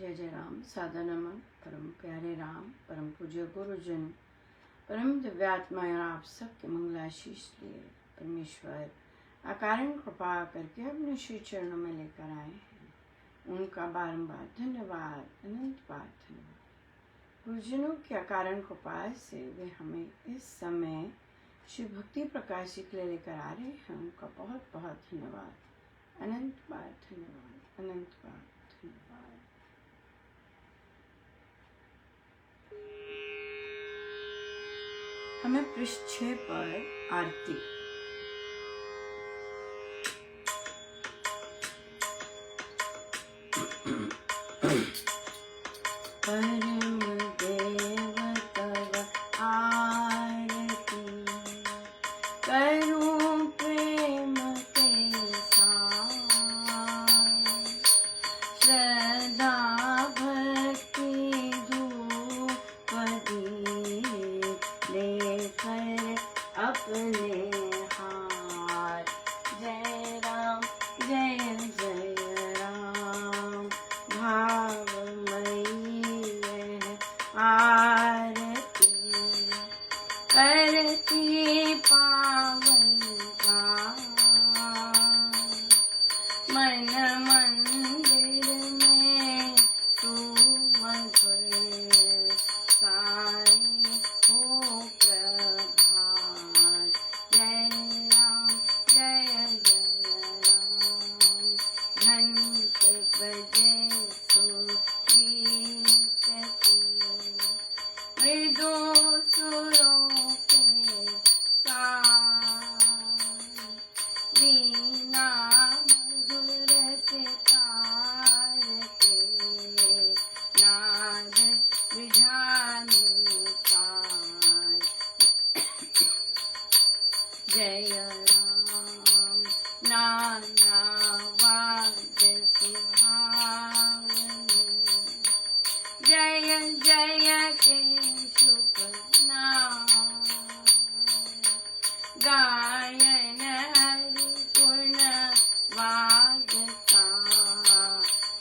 जय जय राम। सादर नमन परम प्यारे राम, परम पूज्य गुरुजन, परम दिव्यात्मा आप सबके मंगलाशीष लिए परमेश्वर अकारण कृपा करके अपने श्री चरणों में लेकर आए हैं। उनका बारंबार धन्यवाद, अनंत बार धन्यवाद। गुरुजनों की अकारण कृपा से वे हमें इस समय श्री भक्ति प्रकाश जी के लिए लेकर आ रहे हैं। उनका बहुत बहुत धन्यवाद, अनंत बार धन्यवाद, अनंत बार धन्यवाद। हमें पृष्ठ 6 पर आरती। परम देव तव आरती करूं प्रेम के साथ, श्रद्धा भक्ति धूप दीप लेकर अपने हाथ। जय राम जय जय राम, भावमयी यह आरती करती पावन का मन मंदिर में तू मधुर साई हो प्रभात। जय राम जय जय राम, घंट बजे सुगीत मृदु सुरों के साथ, वीणा मधुर सितार के नाद विझाने पार। जय राम नाना वाद्य सुहावने, जय जय के शुभ नाम, गायन हरि गुण वादता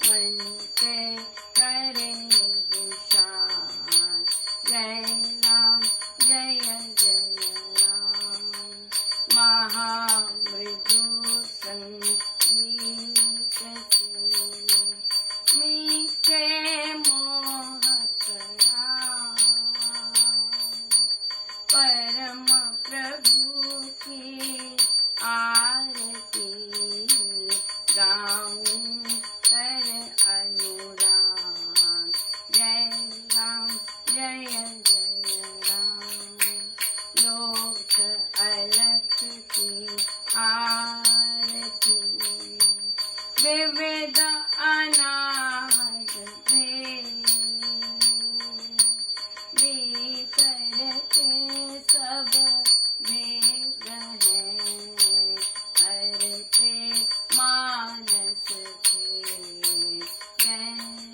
मन के करे विशाल। जय राम जय जय राम, महामृदु संगीत मीठे मोहक राम, परम प्रभु की आरती गाऊं कर अनुराग। जय राम जय जय राम, लोक अलख की आरती विविध अनाहत भेद करके सब भेद हैं, हरते मानस थे। जय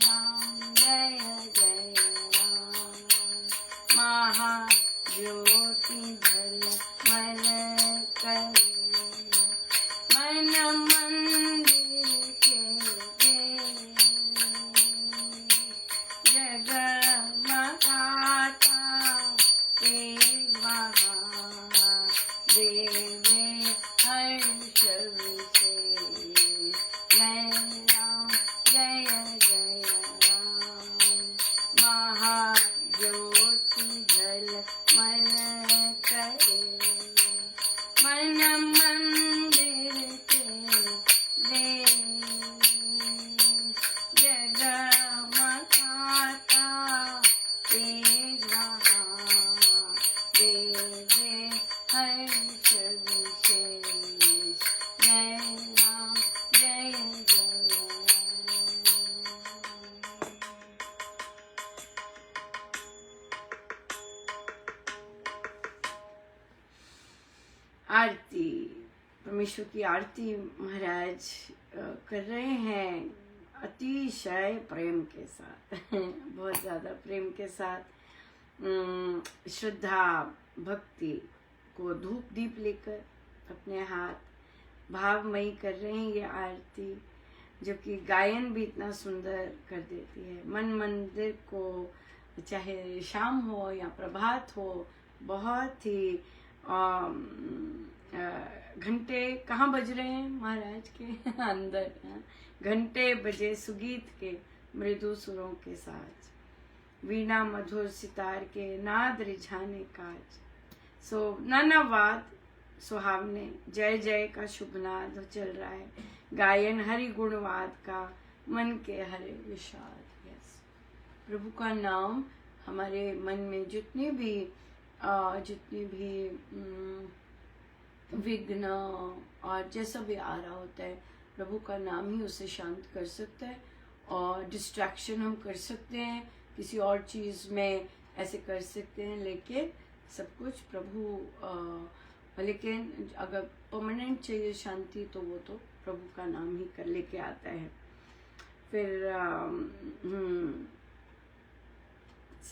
राम जय जय राम, महाज्योति झलमल करे मन मंदिर के देव, जगमगाता तेज वहाँ देवे हर्ष विशेष। जय राम जय जय राम, महाज्योति झलमल करे मन मंदिर के देव, जगमगाता तेज वहाँ देवे हर्ष विशेष। जय राम जय जय आरती। परमेश्वर की आरती महाराज कर रहे हैं अतिशय प्रेम के साथ बहुत ज़्यादा प्रेम के साथ, श्रद्धा भक्ति को धूप दीप लेकर अपने हाथ भावमयी कर रहे हैं ये आरती। जो कि गायन भी इतना सुंदर कर देती है। मन मंदिर को चाहे शाम हो या प्रभात हो, बहुत ही घंटे कहाँ बज रहे हैं महाराज के अंदर, घंटे बजे सुगीत के मृदु सुरों के साथ, वीणा मधुर सितार के नाद रिझाने काज। सो नानावाद सुहावने, जय जय का शुभनाद चल रहा है, गायन हरि गुणवाद का, मन के हरे विषाद। यस, प्रभु का नाम हमारे मन में जितने भी विघ्न और जैसा भी आ रहा होता है, प्रभु का नाम ही उसे शांत कर सकता है। और डिस्ट्रैक्शन हम कर सकते हैं, किसी और चीज़ में ऐसे कर सकते हैं, लेकिन सब कुछ प्रभु लेकिन अगर परमानेंट चाहिए शांति तो वो तो प्रभु का नाम ही कर लेके आता है। फिर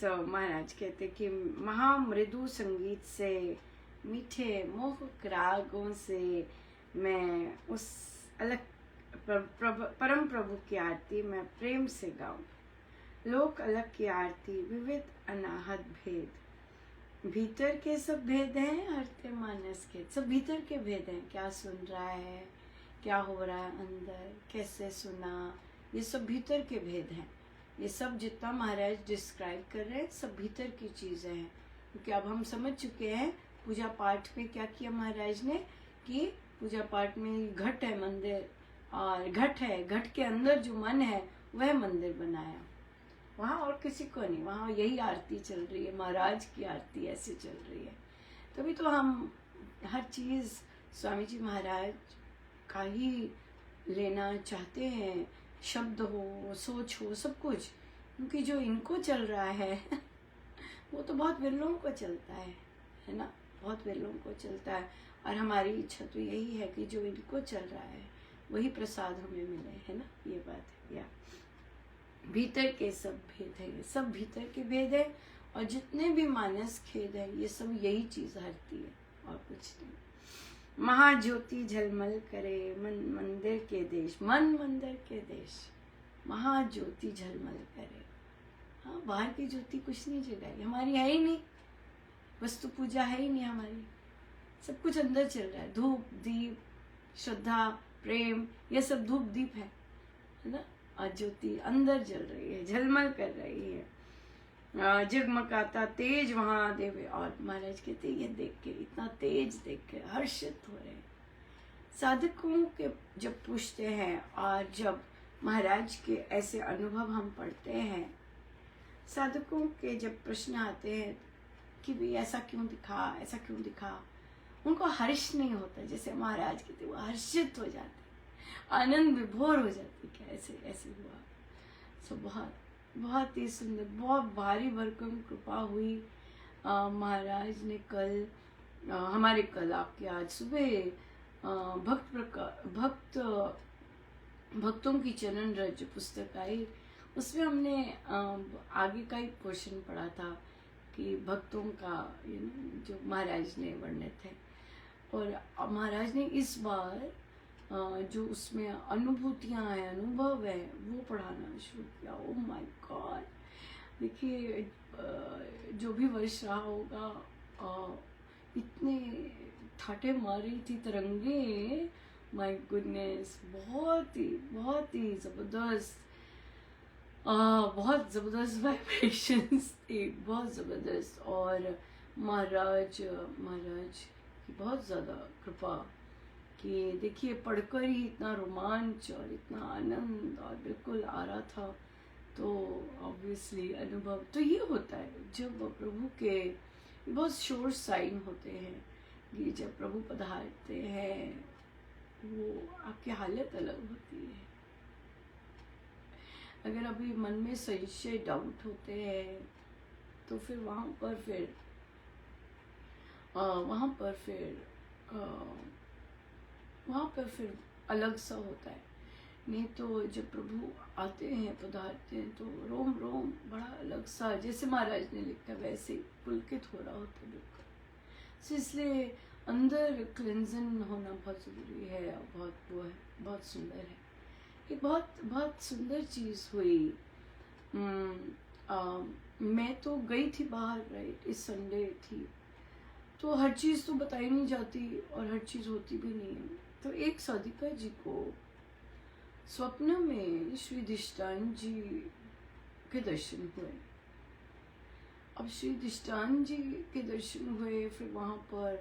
महाराज कहते कि महामृदु संगीत से, मीठे मोहक रागों से मैं उस अलग परम प्रभु की आरती मैं प्रेम से गाऊं। लोक अलग की आरती, विविध अनाहत भेद, भीतर के सब भेद हैं, हरते मानस के सब भीतर के भेद हैं। क्या सुन रहा है, क्या हो रहा है अंदर, कैसे सुना, ये सब भीतर के भेद हैं। ये सब जितना महाराज डिस्क्राइब कर रहे हैं सब भीतर की चीज़ें हैं, क्योंकि अब हम समझ चुके हैं पूजा पाठ में क्या किया महाराज ने, कि पूजा पाठ में घट है मंदिर, और घट है, घट के अंदर जो मन है वह मंदिर बनाया, वहाँ और किसी को नहीं, वहाँ यही आरती चल रही है, महाराज की आरती ऐसे चल रही है। तभी तो हम हर चीज़ स्वामी जी महाराज का ही लेना चाहते हैं, शब्द हो, सोच हो, सब कुछ, क्योंकि जो इनको चल रहा है वो तो बहुत विरलों को चलता है ना, बहुत विरलों को चलता है। और हमारी इच्छा तो यही है कि जो इनको चल रहा है वही प्रसाद हमें मिले, है ना, ये बात है। या भीतर के सब भेद है, ये सब भीतर के भेद है, और जितने भी मानस खेद है ये सब यही चीज़ हरती है और कुछ नहीं। महाज्योति झलमल करे मन मंदिर के देश, मन मंदिर के देश, महाज्योति झलमल करे। हाँ, बाहर की ज्योति कुछ नहीं जगाई, हमारी है ही नहीं, वस्तु पूजा है ही नहीं हमारी, सब कुछ अंदर चल रहा है। धूप दीप श्रद्धा प्रेम ये सब धूप दीप है ना, और ज्योति अंदर जल रही है, झलमल कर रही है, जगमगाता तेज वहाँ देवे। और महाराज कहते ये देख के, इतना तेज देख के हर्षित हो रहे हैं। साधकों के जब पूछते हैं और जब महाराज के ऐसे अनुभव हम पढ़ते हैं, साधकों के जब प्रश्न आते हैं कि भी ऐसा क्यों दिखा, ऐसा क्यों दिखा, उनको हर्ष नहीं होता, जैसे महाराज कहते वो हर्षित हो जाते, आनंद विभोर हो जाती, क्या ऐसे ऐसे हुआ। सो बहुत ही सुंदर, बहुत भारी भरकम कृपा हुई। महाराज ने कल कल आपके आज सुबह भक्तों की चरण रज पुस्तक आई, उसमें हमने आगे का ही पोर्शन पढ़ा था कि भक्तों का जो महाराज ने वर्णित है। और महाराज ने इस बार जो उसमें अनुभूतियाँ हैं, अनुभव है, वो पढ़ाना शुरू किया। ओ माय गॉड, देखिए जो भी वर्ष रहा होगा, इतने ठाटे मार रही थी तरंगे, माय गुडनेस, बहुत ही ज़बरदस्त, बहुत ज़बरदस्त वाइब्रेशंस थी, बहुत ज़बरदस्त। और महाराज की बहुत ज़्यादा कृपा कि देखिए पढ़कर ही इतना रोमांच और इतना आनंद और बिल्कुल आ रहा था। तो ऑब्वियसली अनुभव तो ये होता है जब प्रभु के बहुत श्योर साइन होते हैं कि जब प्रभु पधारते हैं वो आपकी हालत अलग होती है। अगर अभी मन में संशय डाउट होते हैं तो फिर वहाँ पर फिर अलग सा होता है। नहीं तो जब प्रभु आते हैं पधारते हैं तो रोम रोम बड़ा अलग सा, जैसे महाराज ने लिखा वैसे पुलकित हो रहा होता है बिल्कुल। तो इसलिए अंदर क्लेंजन होना बहुत ज़रूरी है और बहुत सुंदर है। एक बहुत बहुत सुंदर चीज़ हुई। मैं तो गई थी बाहर, राइट, इस संडे थी, तो हर चीज़ तो बताई नहीं जाती और हर चीज़ होती भी नहीं है। तो एक साधिका जी को स्वप्न में श्री दिष्टान जी के दर्शन हुए। अब श्री दिष्टान जी के दर्शन हुए, फिर वहाँ पर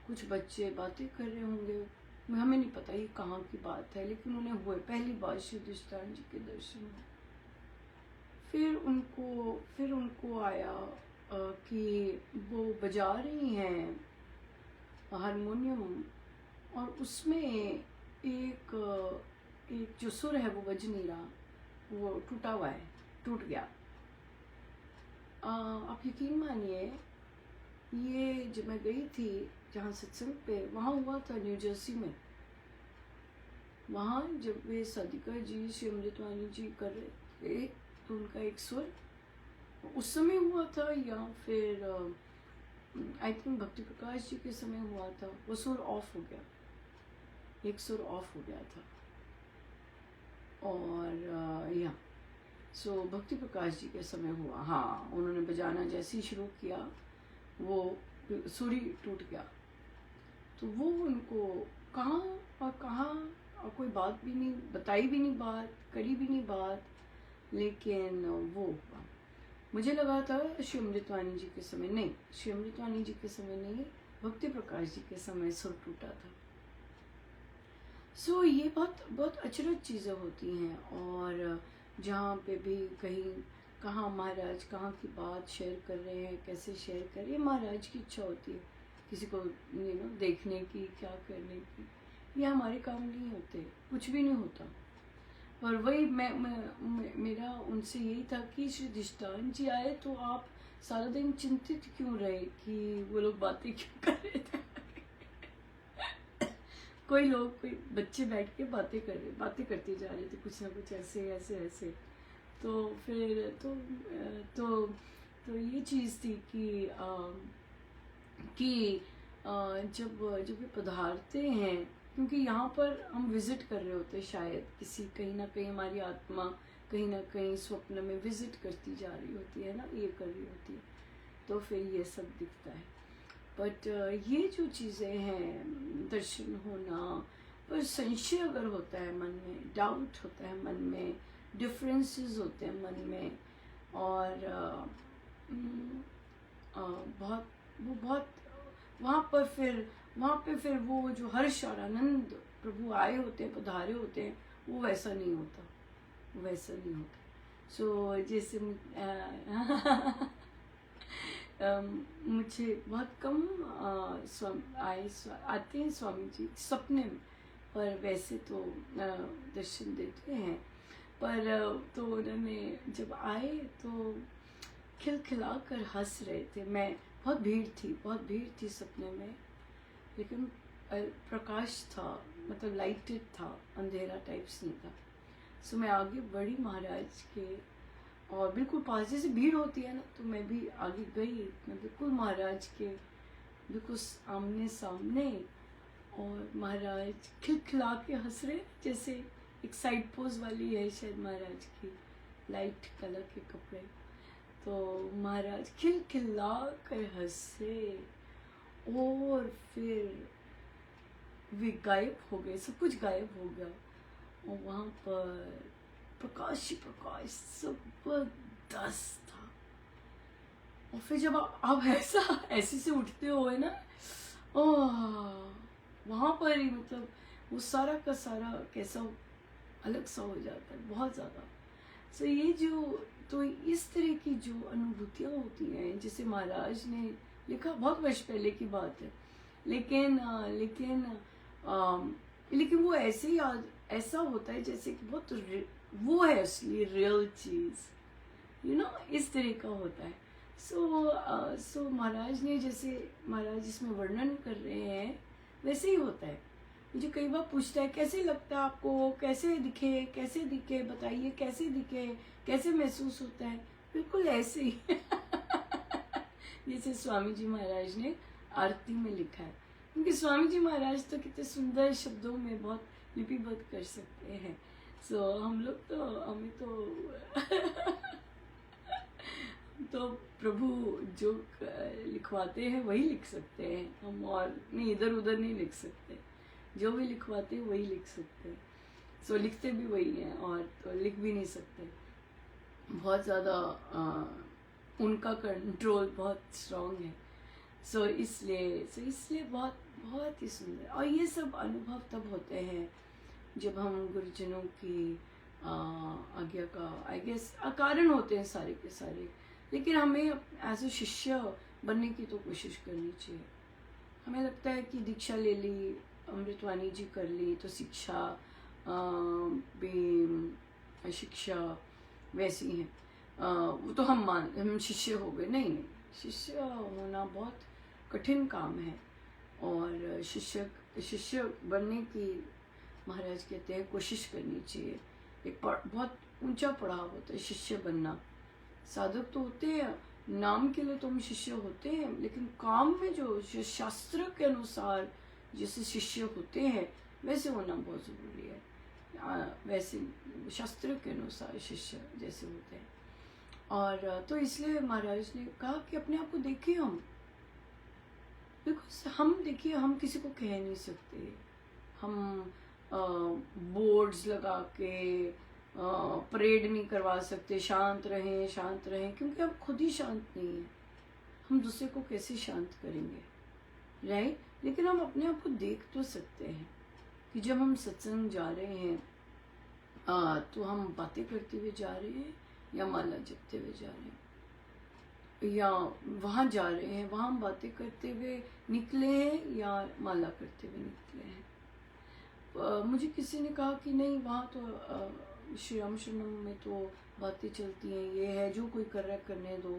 कुछ बच्चे बातें कर रहे होंगे, हमें नहीं पता ये कहाँ की बात है, लेकिन उन्हें हुए पहली बार श्री दिष्टान जी के दर्शन हुए। फिर उनको आया कि वो बजा रही हैं हारमोनियम, और उसमें एक जो सुर है वो बज नहीं रहा, वो टूटा हुआ है, टूट गया। आप यकीन मानिए, ये जब मैं गई थी जहाँ सत्संग पे, वहाँ हुआ था न्यू जर्सी में। वहाँ जब वे साधिका जी श्री अमृतवाणी जी कर रहे थे, तो उनका एक सुर उस समय हुआ था, या फिर आई थिंक भक्ति प्रकाश जी के समय हुआ था, वो सुर ऑफ हो गया, एक सुर ऑफ हो गया था। और या सो भक्ति प्रकाश जी के समय हुआ, हाँ, उन्होंने बजाना जैसे ही शुरू किया वो सुर ही टूट गया। तो वो उनको कहाँ और कोई बात भी नहीं बताई, भी नहीं बात करी, भी नहीं बात, लेकिन वो हुआ। मुझे लगा था श्री अमृतवाणी जी के समय, नहीं, श्री अमृतवाणी जी के समय नहीं, भक्ति प्रकाश जी के समय सुर टूटा था। सो ये बहुत बहुत अचरज चीज़ें होती हैं। और जहाँ पे भी कहीं कहाँ महाराज कहाँ की बात शेयर कर रहे हैं, कैसे शेयर कर रहे हैं, महाराज की इच्छा होती है किसी को देखने की, क्या करने की, ये हमारे काम नहीं होते, कुछ भी नहीं होता। और वही मेरा उनसे यही था कि श्री दिष्टान जी आए तो आप सारा दिन चिंतित क्यों रहे कि वो लोग बातें क्यों कर रहे थे। कोई बच्चे बैठ के बातें करते जा रहे थे, कुछ ना कुछ ऐसे ऐसे ऐसे। तो फिर तो ये चीज़ थी कि जब वे पधारते हैं, क्योंकि यहाँ पर हम विजिट कर रहे होते हैं, शायद कहीं ना कहीं हमारी आत्मा कहीं ना कहीं स्वप्न में विजिट करती जा रही होती है ना, ये कर रही होती है, तो फिर ये सब दिखता है। बट ये जो चीज़ें हैं, दर्शन होना, पर संशय अगर होता है मन में, डाउट होता है मन में, डिफरेंसेस होते हैं मन में, और बहुत वहाँ पे फिर वो जो हर्ष और आनंद प्रभु आए होते हैं, पधारे होते हैं, वो वैसा नहीं होता। सो जैसे मुझे बहुत कम आते हैं स्वामी जी सपने में, पर वैसे तो दर्शन देते हैं। पर तो उन्होंने जब आए तो खिलखिला कर हंस रहे थे। मैं बहुत भीड़ थी सपने में, लेकिन प्रकाश था, मतलब लाइटेड था, अंधेरा टाइप्स नहीं था। सो मैं आगे बढ़ी महाराज के, और बिल्कुल पास, जैसे भीड़ होती है ना, तो मैं भी आगे गई, मैं बिल्कुल महाराज के बिल्कुल आमने सामने, और महाराज खिलखिला के हंस रहे, जैसे एक साइड पोज वाली है शायद महाराज की, लाइट कलर के कपड़े। तो महाराज खिलखिला कर हंसे, और फिर वे गायब हो गए, सब कुछ गायब हो गया, और वहाँ पर प्रकाश ही प्रकाश जबरदस्त था। और फिर जब आप ऐसे से उठते हो है ना, वहाँ पर ही मतलब वो सारा का सारा कैसा अलग सा हो जाता है, बहुत ज़्यादा। सो ये तो इस तरह की जो अनुभूतियाँ होती हैं, जैसे महाराज ने लिखा, बहुत वर्ष पहले की बात है, लेकिन वो ऐसे ही ऐसा होता है जैसे कि बहुत वो है असली रियल चीज़, इस तरह का होता है। सो महाराज ने, जैसे महाराज इसमें वर्णन कर रहे हैं, वैसे ही होता है। मुझे कई बार पूछता है, कैसे लगता है आपको, कैसे दिखे बताइए, कैसे दिखे, कैसे महसूस होता है, बिल्कुल ऐसे ही जैसे स्वामी जी महाराज ने आरती में लिखा है। क्योंकि स्वामी जी महाराज तो कितने सुंदर शब्दों में बहुत लिपिबद्ध कर सकते हैं। सो हम लोग तो हमें तो प्रभु जो लिखवाते हैं वही लिख सकते हैं हम, और नहीं इधर उधर नहीं लिख सकते। जो भी लिखवाते हैं वही लिख सकते हैं। सो लिखते भी वही हैं और तो लिख भी नहीं सकते। बहुत ज़्यादा उनका कंट्रोल बहुत स्ट्रांग है। सो इसलिए बहुत बहुत ही सुंदर। और ये सब अनुभव तब होते हैं जब हम गुरुजनों की आज्ञा का, आई गेस, अकारण होते हैं सारे के सारे, लेकिन हमें एज ए शिष्य बनने की तो कोशिश करनी चाहिए। हमें लगता है कि दीक्षा ले ली, अमृतवाणी जी कर ली तो शिक्षा भी शिक्षा वैसी है, वो तो हम शिष्य हो गए। नहीं, शिष्य होना बहुत कठिन काम है। और शिष्य बनने की महाराज कहते हैं कोशिश करनी चाहिए। एक बहुत ऊंचा पड़ाव होता है शिष्य बनना। साधक तो होते हैं, नाम के लिए तो हम शिष्य होते हैं, लेकिन काम में जो शास्त्र के अनुसार जैसे शिष्य होते हैं वैसे होना बहुत ज़रूरी है। वैसे शास्त्र के अनुसार शिष्य जैसे होते हैं। और तो इसलिए महाराज ने कहा कि अपने आप को देखिए हम, बिकॉज हम देखिए हम किसी को कह नहीं सकते। हम बोर्ड्स लगा के परेड नहीं करवा सकते, शांत रहें शांत रहें, क्योंकि हम खुद ही शांत नहीं हैं। हम दूसरे को कैसे शांत करेंगे, राइट? लेकिन हम अपने आप को देख तो सकते हैं कि जब हम सत्संग जा रहे हैं तो हम बातें करते हुए जा रहे हैं या माला जपते हुए जा रहे हैं, या वहाँ जा रहे हैं वहाँ हम बातें करते हुए निकले हैं या माला करते हुए निकले हैं। मुझे किसी ने कहा कि नहीं वहाँ तो श्री राम शरणम में तो बातें चलती हैं, ये है जो कोई कर रहा है करने दो।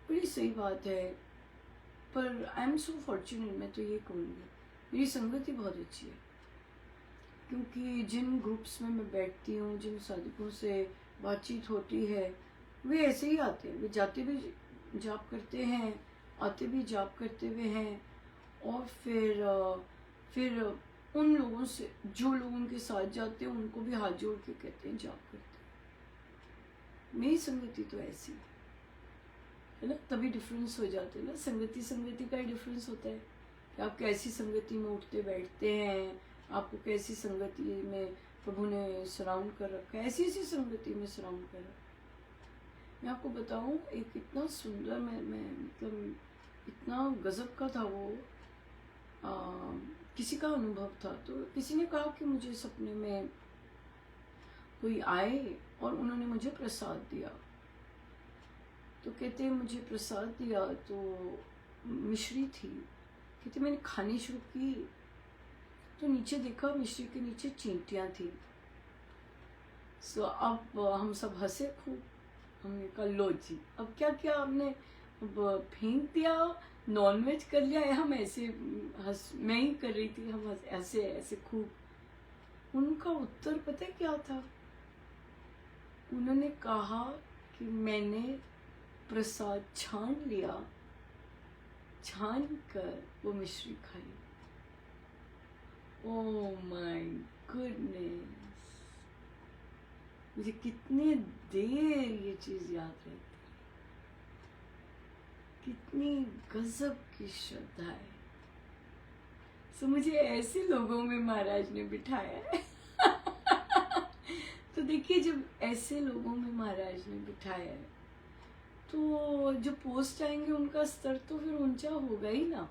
बड़ी सही बात है, पर आई एम सो फॉर्चुनेट, मैं तो ये कहूँगी मेरी संगति बहुत अच्छी है। क्योंकि जिन ग्रुप्स में मैं बैठती हूँ, जिन साधकों से बातचीत होती है, वे ऐसे ही आते हैं। वे जाते भी जाप करते हैं, आते भी जाप करते हुए हैं, और फिर उन लोगों से जो लोग उनके साथ जाते हैं उनको भी हाथ जोड़ के कहते हैं जाप करते हैं। मेरी संगति तो ऐसी है ना, तभी डिफरेंस हो जाते हैं ना। संगति का ही डिफरेंस होता है कि आप कैसी संगति में उठते बैठते हैं, आपको कैसी संगति में प्रभु ने सराउंड कर रखा है, ऐसी संगति में सराउंड कर रखा है। मैं आपको बताऊं, एक इतना सुंदर मैं मतलब इतना गजब का था वो, किसी का अनुभव था। तो किसी ने कहा कि मुझे सपने में कोई आए और उन्होंने मुझे प्रसाद दिया। तो कहते मुझे प्रसाद दिया तो मिश्री थी। कहते मैंने खानी शुरू की तो नीचे देखा मिश्री के नीचे चींटियाँ थी। सो अब हम सब हंसे खूब। हमने कहा लो जी, अब क्या क्या हमने अब फेंक दिया, नॉनवेज कर लिया, या हम ऐसे मैं ही कर रही थी, हम ऐसे ऐसे खूब। उनका उत्तर पता है क्या था? उन्होंने कहा कि मैंने प्रसाद छान लिया, छान कर वो मिश्री खाई। ओह माय गुडनेस, मुझे कितनी देर ये चीज याद रहती, कितनी गजब की श्रद्धा है। सो मुझे ऐसे लोगों में महाराज ने बिठाया है। तो देखिए, जब ऐसे लोगों में महाराज ने बिठाया है तो जो पोस्ट आएंगे उनका स्तर तो फिर ऊंचा होगा ही ना,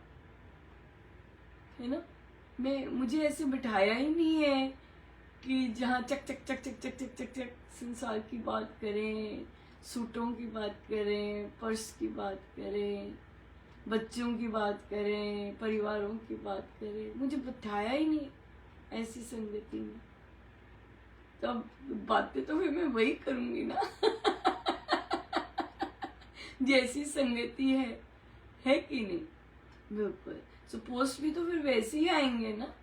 है ना। मुझे ऐसे बिठाया ही नहीं है कि जहाँ चक चक चक चक चक चक चक चक संसार की बात करें, सूटों की बात करें, पर्स की बात करें, बच्चों की बात करें, परिवारों की बात करें। मुझे बिठाया ही नहीं ऐसी संगति में। तो अब बातें तो फिर मैं वही करूँगी ना जैसी संगति है कि नहीं। बिल्कुल। सो पोस्ट भी तो फिर वैसे ही आएंगे ना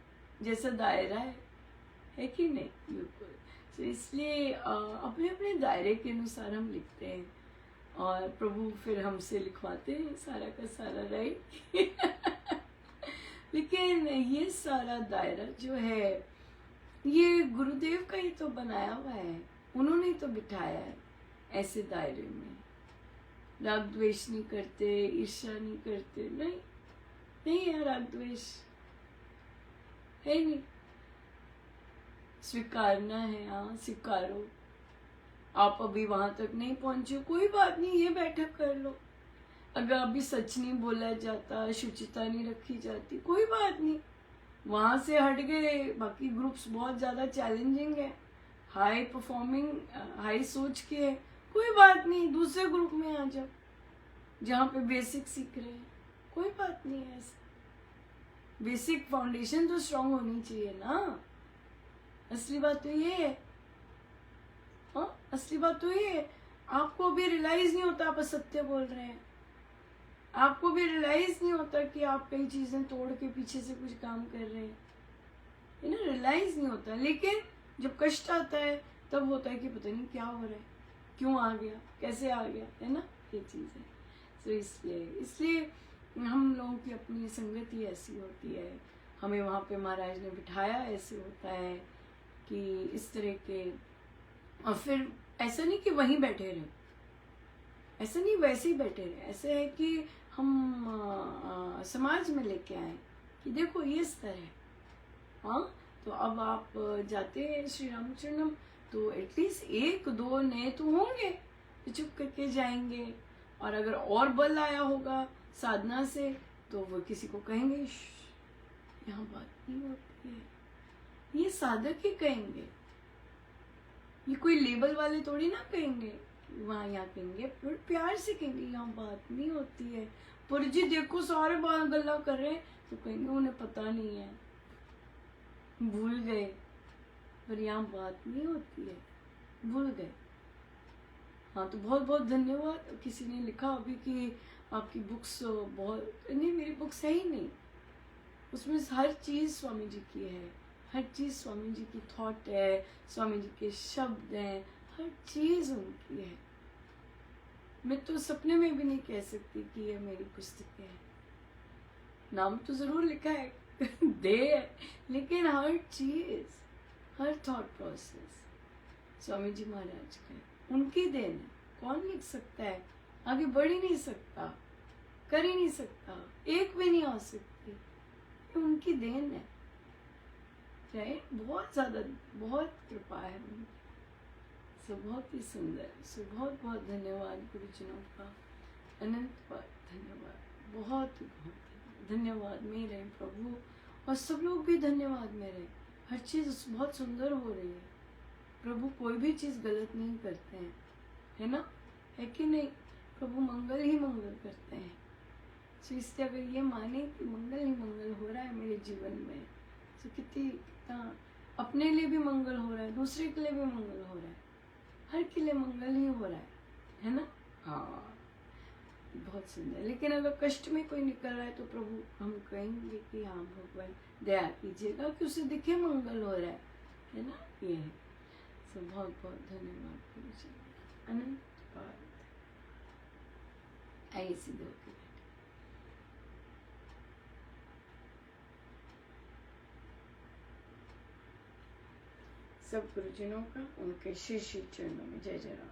जैसा दायरा है कि नहीं। बिल्कुल। तो इसलिए अपने अपने दायरे के अनुसार हम लिखते हैं और प्रभु फिर हमसे लिखवाते हैं सारा का सारा, राइट। लेकिन ये सारा दायरा जो है ये गुरुदेव का ही तो बनाया हुआ है, उन्होंने ही तो बिठाया है ऐसे दायरे में। राग द्वेष नहीं करते, ईर्ष्या नहीं करते, नहीं नहीं है राग द्वेष, है नहीं। स्वीकारना है, हाँ स्वीकारो। आप अभी वहां तक नहीं पहुंचे, कोई बात नहीं, ये बैठक कर लो। अगर अभी सच नहीं बोला जाता, शुचिता नहीं रखी जाती, कोई बात नहीं, वहां से हट गए। बाकी ग्रुप्स बहुत ज्यादा चैलेंजिंग है, हाई परफॉर्मिंग, हाई सोच के है, कोई बात नहीं, दूसरे ग्रुप में आ जाओ जहाँ पे बेसिक सीख रहे हैं, कोई बात नहीं है। ऐसा बेसिक फाउंडेशन तो स्ट्रांग होनी चाहिए ना। असली बात तो ये है, हाँ असली बात तो ये है। आपको अभी रियलाइज नहीं होता आप असत्य बोल रहे हैं, आपको भी रियलाइज नहीं होता कि आप कई चीजें तोड़ के पीछे से कुछ काम कर रहे हैं, है ना, रियलाइज नहीं होता। लेकिन जब कष्ट आता है तब होता है कि पता नहीं क्या हो रहा है, क्यों आ गया, कैसे आ गया, है ना, ये चीज है। तो इसलिए हम लोगों की अपनी संगति ऐसी होती है, हमें वहां पे महाराज ने बिठाया, ऐसे होता है कि इस तरह के। और फिर ऐसा नहीं कि वहीं बैठे रहे, ऐसा नहीं, वैसे ही बैठे रहे। ऐसे है कि हम समाज में लेके आए कि देखो ये स्तर है, हाँ। तो अब आप जाते हैं श्री रामचरणम, तो एटलीस्ट एक दो नए तो होंगे तो चुप करके जाएंगे। और अगर और बल आया होगा साधना से तो वो किसी को कहेंगे यहाँ बात नहीं होती है, ये साधक ही कहेंगे, ये कोई लेबल वाले थोड़ी ना कहेंगे। वहाँ यहाँ कहेंगे, प्यार से कहेंगे यहाँ बात नहीं होती है। पर जी देखो सारे बात गल्ला कर रहे हैं, तो कहेंगे उन्हें पता नहीं है, भूल गए, पर यहाँ बात नहीं होती है, भूल गए। हाँ तो बहुत बहुत धन्यवाद। किसी ने लिखा अभी कि आपकी बुक्स बहुत, नहीं मेरी बुक्स है ही नहीं, उसमें हर चीज स्वामी जी की है, हर चीज स्वामी जी की थॉट है, स्वामी जी के शब्द हैं, हर चीज उनकी है। मैं तो सपने में भी नहीं कह सकती कि ये मेरी पुस्तक है। नाम तो जरूर लिखा है दे है, लेकिन हर चीज, हर थॉट प्रोसेस स्वामी जी महाराज का है, उनकी देन है। कौन लिख सकता है, आगे बढ़ ही नहीं सकता, कर ही नहीं सकता, एक भी नहीं आ सकती, ये उनकी देन है। राइट, बहुत ज्यादा, बहुत कृपा है उनकी। सो बहुत ही सुंदर। सो बहुत बहुत धन्यवाद गुरुजनों का, अनंत धन्यवाद, बहुत बहुत धन्यवाद मेरे प्रभु। और सब लोग भी धन्यवाद मेरे, हर चीज बहुत सुंदर हो रही है प्रभु, कोई भी चीज गलत नहीं करते हैं, है ना, है कि नहीं। प्रभु मंगल ही मंगल करते हैं। तो इसलिए अगर ये माने कि मंगल ही मंगल हो रहा है मेरे जीवन में, तो कितना अपने लिए भी मंगल हो रहा है, दूसरे के लिए भी मंगल हो रहा है, हर के लिए मंगल ही हो रहा है ना। हाँ बहुत सुंदर। लेकिन अगर कष्ट में कोई निकल रहा है तो प्रभु हम कहेंगे कि हाँ भगवान दया कीजिएगा कि उसे दिखे मंगल हो रहा है ना, ये है। तो बहुत बहुत धन्यवाद गुरु जी, अनंत बात। आइए सीधे होके सब गुरुजनों का उनके श्री श्री चरणों में जय जय राम।